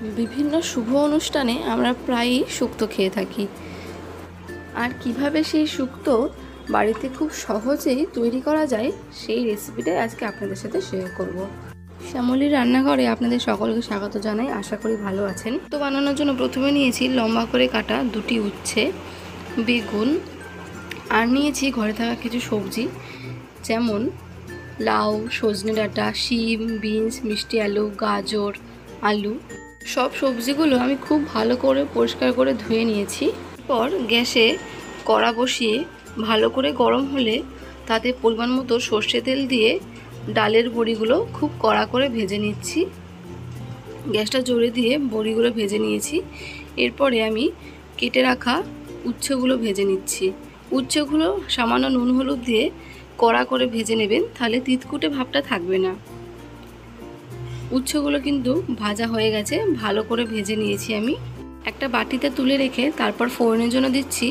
বিভিন্ন শুভ অনুষ্ঠানে আমরা প্রায়ই শুক্তো খেয়ে থাকি। আর কিভাবে সেই শুক্তো বাড়িতে খুব সহজেই তৈরি করা যায় সেই রেসিপিটাই আজকে আপনাদের সাথে শেয়ার করব। শ্যামলীর রান্নাঘরে আপনাদের সকলকে স্বাগত জানাই। আশা করি ভালো আছেন। তো বানানোর জন্য প্রথমে নিয়েছি লম্বা করে কাটা 2টি উচ্ছে, বেগুন, আর নিয়েছি ঘরে থাকা কিছু সবজি যেমন লাউ, সজনে ডাঁটা, শিম, বিনস, মিষ্টি আলু, গাজর, আলু। সব সবজিগুলো আমি খুব ভালো করে পরিষ্কার করে ধুয়ে নিয়েছি। এরপর গ্যাসে কড়া বসিয়ে ভালো করে গরম হলে তাতে পরিমাণ মতো সর্ষে তেল দিয়ে ডালের বড়িগুলো খুব কড়া করে ভেজে নিচ্ছি। গ্যাসটা জোরে দিয়ে বড়িগুলো ভেজে নিয়েছি। এরপরে আমি কেটে রাখা উচ্ছেগুলো ভেজে নিচ্ছি। উচ্ছেগুলো সামান্য নুন হলুদ দিয়ে কড়া করে ভেজে নেবেন, তাহলে তিতকুটে ভাবটা থাকবে না। উচ্ছেগুলো কিন্তু ভাজা হয়ে গেছে, ভালো করে ভেজে নিয়েছি আমি। একটা বাটিতে তুলে রেখে তারপর ফোড়নের জন্য দিচ্ছি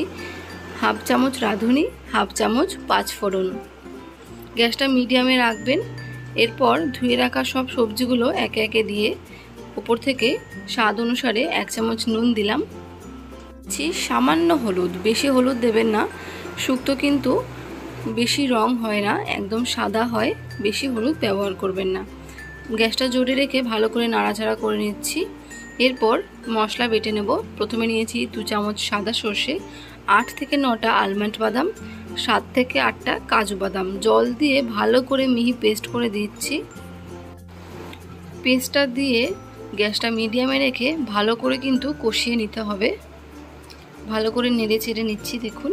1/2 চামচ রাঁধুনি, 1/2 চামচ পাঁচফোড়ন। গ্যাসটা মিডিয়ামে রাখবেন। এরপর ধুয়ে রাখা সব সবজিগুলো একে একে দিয়ে উপর থেকে স্বাদ অনুসারে 1 চামচ নুন দিলাম। সামান্য হলুদ, বেশি হলুদ দেবেন না, শুক্তো কিন্তু বেশি রং হয় না, একদম সাদা হয়, বেশি হলুদ ব্যবহার করবেন না। গ্যাসটা জোরে রেখে ভালো করে নাড়াচাড়া করে নিচ্ছি। এরপর মশলা বেটে নেব। প্রথমে নিয়েছি 2 চামচ সাদা সর্ষে, 8 থেকে 9টা আলমন্ড বাদাম, 7 থেকে 8টা কাজু বাদাম। জল দিয়ে ভালো করে মিহি পেস্ট করে দিচ্ছি। পেস্টটা দিয়ে গ্যাসটা মিডিয়ামে রেখে ভালো করে কিন্তু কষিয়ে নিতে হবে। ভালো করে নেড়ে চেড়ে নিচ্ছি। দেখুন,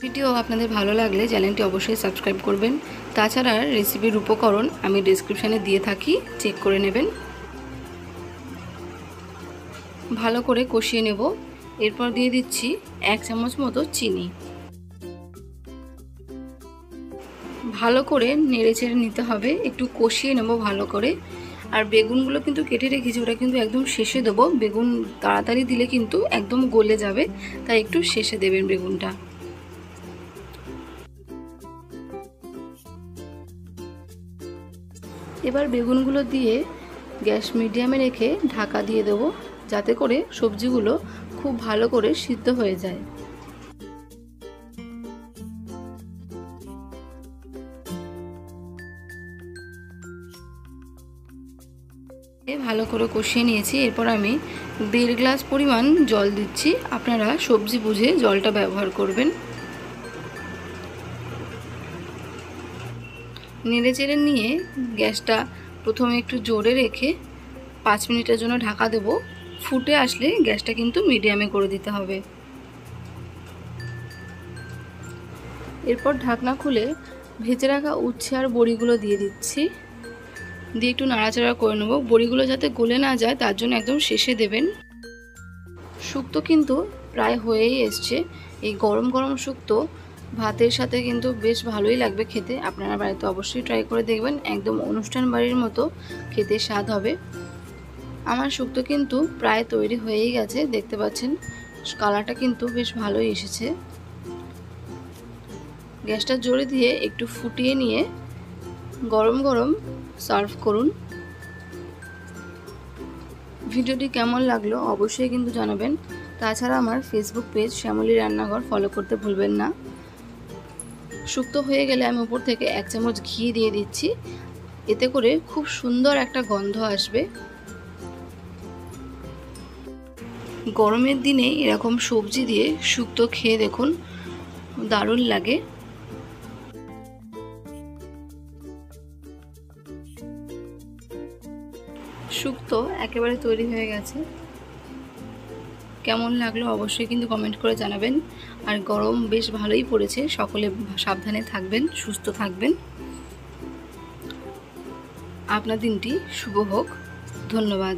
ভিডিও আপনাদের ভালো লাগলে চ্যানেলটি অবশ্যই সাবস্ক্রাইব করবেন। তাছাড়া রেসিপির উপকরণ আমি ডেসক্রিপশানে দিয়ে থাকি, চেক করে নেবেন। ভালো করে কষিয়ে নেব। এরপর দিয়ে দিচ্ছি 1 চামচ মতো চিনি। ভালো করে নেড়ে চেড়ে নিতে হবে, একটু কষিয়ে নেব ভালো করে। আর বেগুনগুলো কিন্তু কেটে রেখেছি, ওটা কিন্তু একদম শেষে দেবো। বেগুন তাড়াতাড়ি দিলে কিন্তু একদম গলে যাবে, তাই একটু শেষে দেবেন বেগুনটা। এবার বেগুনগুলো দিয়ে গ্যাস মিডিয়ামে রেখে ঢাকা দিয়ে দেবো, যাতে করে সবজিগুলো খুব ভালো করে সিদ্ধ হয়ে যায়। ভালো করে কষিয়ে নিয়েছি। এরপর আমি 1.5 গ্লাস পরিমাণ জল দিচ্ছি। আপনারা সবজি বুঝে জলটা ব্যবহার করবেন। নেড়ে চেড়ে নিয়ে গ্যাসটা প্রথমে একটু জোরে রেখে 5 মিনিটের জন্য ঢাকা দেব। ফুটে আসলে গ্যাসটা কিন্তু মিডিয়ামে করে দিতে হবে। এরপর ঢাকনা খুলে ভেজে রাখা উচ্ছে আর বড়িগুলো দিয়ে দিচ্ছি। দিয়ে একটু নাড়াচাড়া করে নেব। বড়িগুলো যাতে গলে না যায় তার জন্য একদম শেষে দেবেন। শুক্তো কিন্তু প্রায় হয়েই এসছে। এই গরম গরম শুক্তো ভাতের সাথে কিন্তু বেশ ভালোই লাগবে খেতে। আপনারা বাড়িতে অবশ্যই ট্রাই করে দেখবেন, একদম অনুষ্ঠান বাড়ির মতো খেতে স্বাদ হবে। আমার শুক্তো কিন্তু প্রায় তৈরি হয়েই গেছে, দেখতে পাচ্ছেন কালারটা কিন্তু বেশ ভালোই এসেছে। গ্যাসটা জোরে দিয়ে একটু ফুটিয়ে নিয়ে গরম গরম সার্ভ করুন। ভিডিওটি কেমন লাগলো অবশ্যই কিন্তু জানাবেন। তাছাড়া আমার ফেসবুক পেজ শ্যামলী রান্নাঘর ফলো করতে ভুলবেন না। শুক্তো হয়ে গেলে আমি উপর থেকে 1 চামচ ঘি দিয়ে দিচ্ছি, এতে করে খুব সুন্দর একটা গন্ধ আসবে। গরমের দিনে এরকম সবজি দিয়ে শুক্তো খেয়ে দেখুন, দারুণ লাগে। শুক্তো একেবারে তৈরি হয়ে গেছে। কেমন লাগলো অবশ্যই কিন্তু কমেন্ট করে জানাবেন। আর গরম বেশ ভালোই পড়েছে, সকলে সাবধানে থাকবেন, সুস্থ থাকবেন। আপনার দিনটি শুভ হোক। ধন্যবাদ।